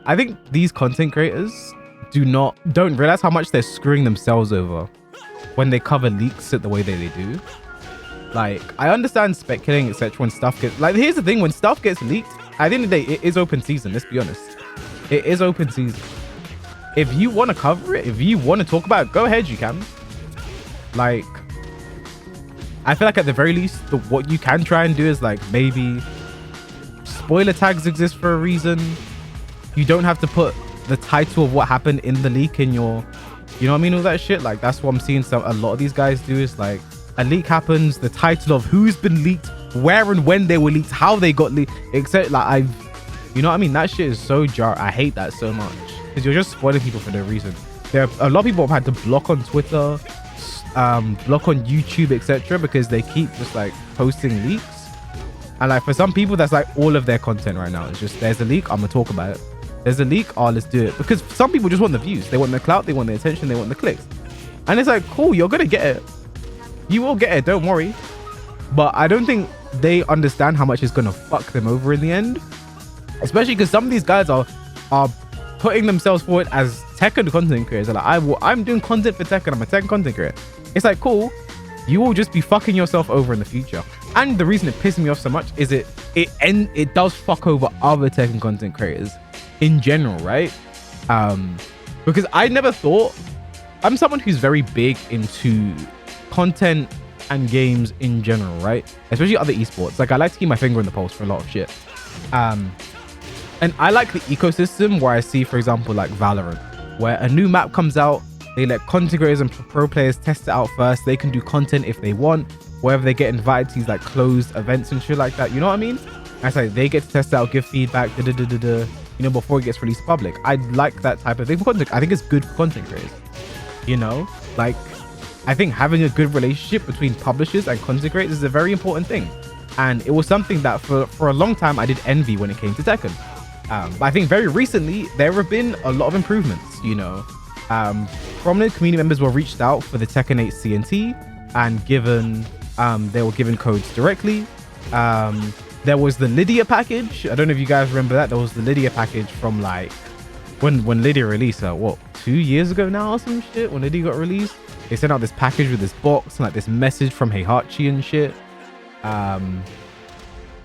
I think these content creators don't realize how much they're screwing themselves over when they cover leaks the way that they do. Like, I understand speculating, etc. when stuff gets like, here's the thing, when stuff gets leaked, at the end of the day, it is open season. Let's be honest, it is open season. If you want to cover it, if you want to talk about it, go ahead, you can. Like, I feel like at the very least, what you can try and do is like, maybe spoiler tags exist for a reason. You don't have to put the title of what happened in the leak in your, you know what I mean, all that shit. Like, that's what I'm seeing a lot of these guys do, is like, a leak happens, the title of who's been leaked, where and when they were leaked, how they got leaked, except like, you know what I mean, that shit is so jarring. I hate that so much, because you're just spoiling people for no reason. There are a lot of people have had to block on Twitter, block on YouTube, etc., because they keep just like posting leaks. And like, for some people, that's like all of their content right now. It's just, there's a leak, I'm gonna talk about it. There's a leak, oh, let's do it. Because some people just want the views, they want the clout, they want the attention, they want the clicks. And it's like, cool, you're gonna get it, you will get it, don't worry. But I don't think they understand how much it's gonna fuck them over in the end, especially because some of these guys are putting themselves forward as Tekken content creators. They're like, I'm doing content for Tekken, I'm a Tekken content creator. It's like, cool, you will just be fucking yourself over in the future. And the reason it pisses me off so much is it does fuck over other Tekken content creators in general, right? Because I never thought, I'm someone who's very big into content and games in general, right? Especially other esports. Like, I like to keep my finger on the pulse for a lot of shit. And I like the ecosystem where I see, for example, like Valorant, where a new map comes out, they let content creators and pro players test it out first. They can do content if they want, wherever they get invited to these like closed events and shit like that. You know what I mean? It's like they get to test it out, give feedback, you know, before it gets released public. I like that type of thing for content. I think it's good for content creators. You know, like, I think having a good relationship between publishers and content creators is a very important thing. And it was something that for a long time I did envy when it came to Tekken. But I think very recently there have been a lot of improvements, you know. Prominent community members were reached out for the Tekken 8 CNT and given, they were given codes directly. There was the Lydia package. I don't know if you guys remember that. There was the Lydia package from like, when Lydia released, what, 2 years ago now or some shit? When Lydia got released, they sent out this package with this box and like this message from Heihachi and shit.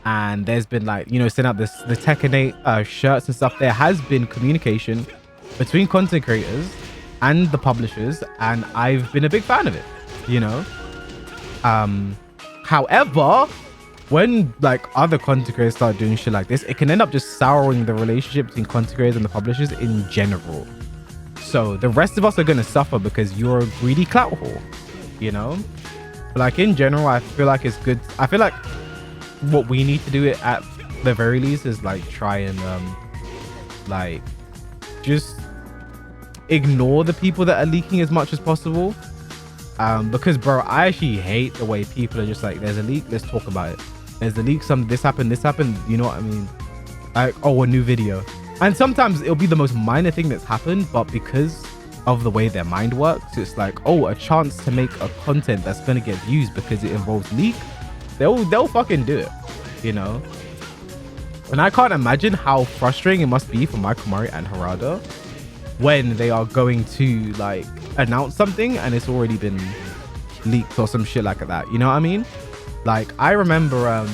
And there's been like, you know, sent out the Tekken 8 shirts and stuff. There has been communication between content creators and the publishers, and I've been a big fan of it, you know. However, when like other content creators start doing shit like this, it can end up just souring the relationship between content creators and the publishers in general. So the rest of us are going to suffer because you're a greedy clout whore, you know. But like, in general, I feel like it's good. I feel like what we need to do it at the very least is like try and like just ignore the people that are leaking as much as possible. Because bro, I actually hate the way people are just like, there's a leak, let's talk about it. There's a leak, this happened, you know what I mean? Like, oh, a new video. And sometimes it'll be the most minor thing that's happened, but because of the way their mind works, it's like, oh, a chance to make a content that's gonna get views because it involves leak. They'll fucking do it, you know? And I can't imagine how frustrating it must be for Michael Murray and Harada when they are going to like announce something and it's already been leaked or some shit like that, you know what I mean? Like, I remember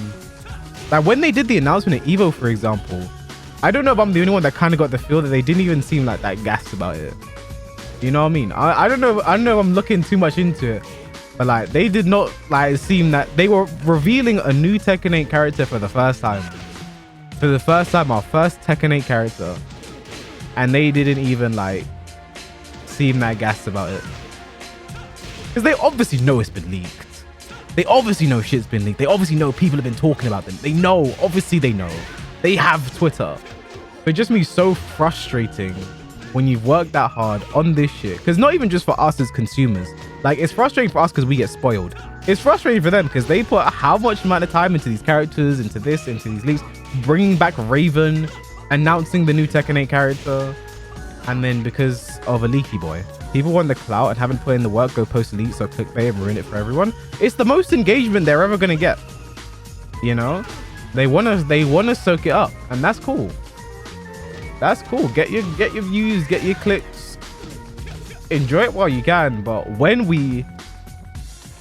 like when they did the announcement at Evo, for example, I don't know if I'm the only one that kind of got the feel that they didn't even seem like that gassed about it, you know what I mean? I don't know if I'm looking too much into it, but like, they did not like seem that they were revealing a new Tekken 8 character for the first time, our first Tekken 8 character, and they didn't even like seem that gassed about it, because they obviously know it's been leaked. They obviously know shit's been leaked. They obviously know people have been talking about them. They know, obviously they know. They have Twitter. But it just be so frustrating when you've worked that hard on this shit. Because not even just for us as consumers. Like, it's frustrating for us because we get spoiled. It's frustrating for them because they put how much amount of time into these characters, into this, into these leaks, bringing back Raven, announcing the new Tekken 8 character. And then because of a leaky boy, people want the clout and haven't put in the work, go post leaks or clickbait and ruin it for everyone. It's the most engagement they're ever gonna get. You know, they wanna soak it up, and that's cool. That's cool. Get your views, get your clicks. Enjoy it while you can. But when we,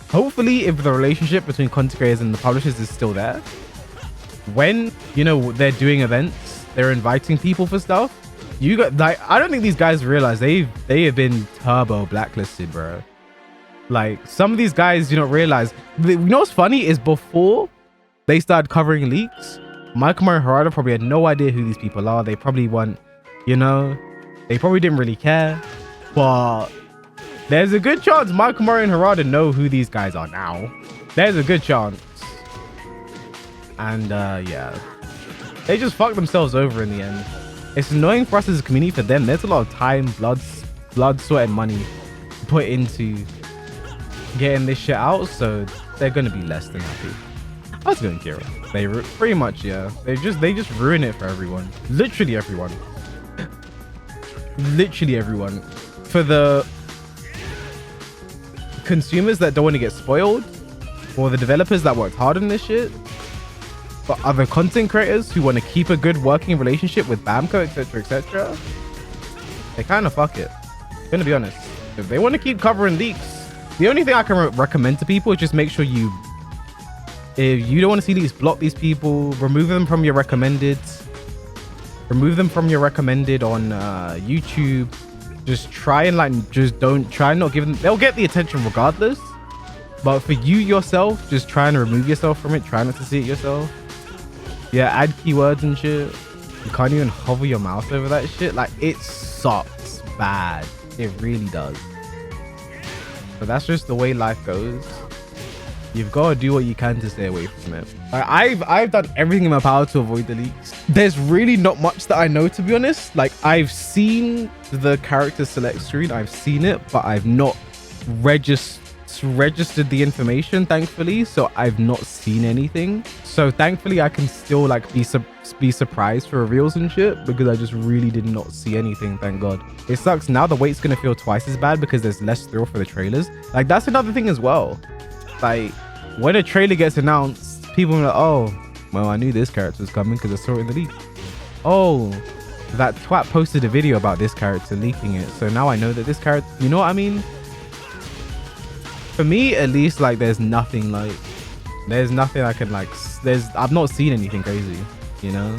hopefully, if the relationship between content creators and the publishers is still there, when, you know, they're doing events, they're inviting people for stuff, you got, like, I don't think these guys realize they have been turbo blacklisted, bro. Like, some of these guys do not realize. You know what's funny is before they started covering leaks, Michael and Harada probably had no idea who these people are. They probably weren't, you know, they probably didn't really care. But there's a good chance Michael and Harada know who these guys are now. There's a good chance. And yeah, they just fucked themselves over in the end. It's annoying for us as a community. For them, there's a lot of time, blood, sweat, and money put into getting this shit out, so they're gonna be less than happy. I was going Kira. They pretty much, yeah. They just ruin it for everyone. Literally everyone. Literally everyone. For the consumers that don't want to get spoiled, or the developers that worked hard on this shit, but other content creators who want to keep a good working relationship with Bamco, etc., etc., they kind of fuck it. I'm gonna be honest. If they want to keep covering leaks, the only thing I can recommend to people is just make sure you, if you don't want to see leaks, block these people, remove them from your recommended, on YouTube. Just try and like, just don't try and not give them, they'll get the attention regardless. But for you yourself, just try and remove yourself from it. Try not to see it yourself. Yeah, add keywords and shit. You can't even hover your mouse over that shit. Like, it sucks bad. It really does. But that's just the way life goes. You've got to do what you can to stay away from it. I've done everything in my power to avoid the leaks. There's really not much that I know, to be honest. Like, I've seen the character select screen. I've seen it, but I've not registered the information, thankfully, so I've not seen anything. So thankfully I can still like be surprised for reveals and shit, because I just really did not see anything, thank God. It sucks. Now the wait's gonna feel twice as bad because there's less thrill for the trailers. Like, that's another thing as well. Like, when a trailer gets announced, people are like, oh well, I knew this character was coming because I saw it in the leak. Oh, that twat posted a video about this character leaking it, so now I know that this character, you know what I mean? For me, at least, like, there's nothing I can like, I've not seen anything crazy, you know?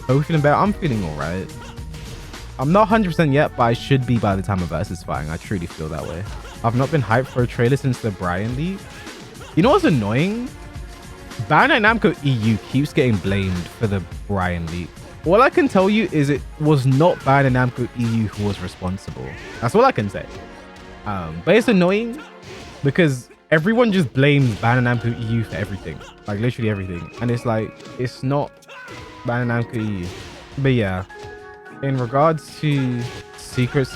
Are we feeling better? I'm feeling all right. I'm not 100% yet, but I should be by the time of Versus fighting. I truly feel that way. I've not been hyped for a trailer since the Brian leak. You know what's annoying? Bandai Namco EU keeps getting blamed for the Brian leak. All I can tell you is it was not Bandai Namco EU who was responsible. That's all I can say. But it's annoying because everyone just blames Bandai Namco EU for everything, like literally everything, and it's like, it's not Bandai Namco EU. But yeah, in regards to secret,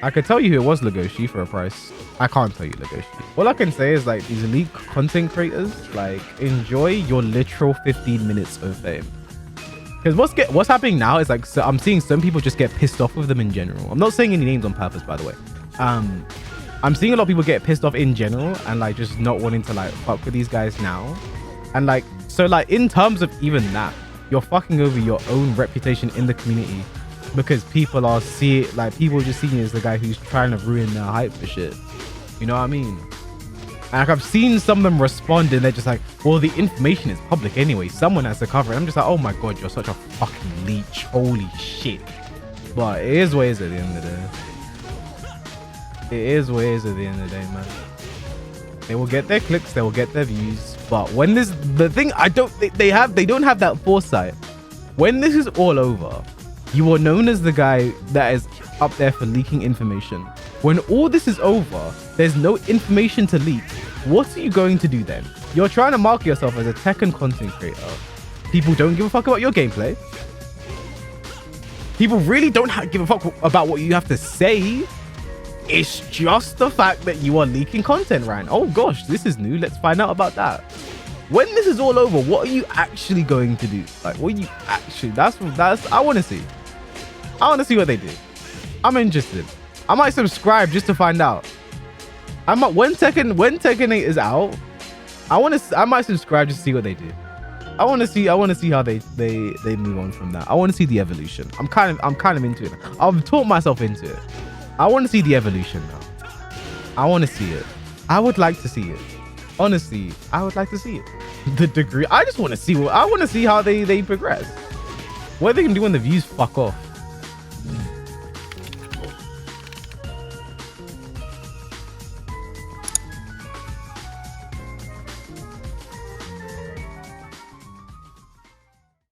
I could tell you who it was, Legoshi, for a price. I can't tell you Legoshi. All I can say is, like, these elite content creators, like, enjoy your literal 15 minutes of fame. Because what's happening now is, like, so I'm seeing some people just get pissed off with them in general. I'm not saying any names on purpose, by the way. I'm seeing a lot of people get pissed off in general and like just not wanting to like fuck with these guys now. And like, so like in terms of even that, you're fucking over your own reputation in the community because people just see you as the guy who's trying to ruin their hype for shit. You know what I mean? And like, I've seen some of them respond and they're just like, well, the information is public anyway. Someone has to cover it. I'm just like, oh my God, you're such a fucking leech. Holy shit. But it is what it is at the end of the day. It is what it is at the end of the day, man. They will get their clicks, they will get their views, but when this, the thing, they don't have that foresight. When this is all over, you are known as the guy that is up there for leaking information. When all this is over, there's no information to leak. What are you going to do then? You're trying to market yourself as a Tekken content creator. People don't give a fuck about your gameplay. People really don't give a fuck about what you have to say. It's just the fact that you are leaking content, Ryan. Oh gosh, this is new. Let's find out about that. When this is all over, what are you actually going to do? Like, what are you actually, that's I want to see. I want to see what they do. I'm interested. I might subscribe just to find out. When Tekken 8 is out, I might subscribe just to see what they do. I want to see how they move on from that. I want to see the evolution. I'm kind of into it. I've taught myself into it. I want to see the evolution now. I want to see it. I would like to see it. Honestly, I would like to see it. The degree. I just want to see how they progress. What they can do when the views fuck off.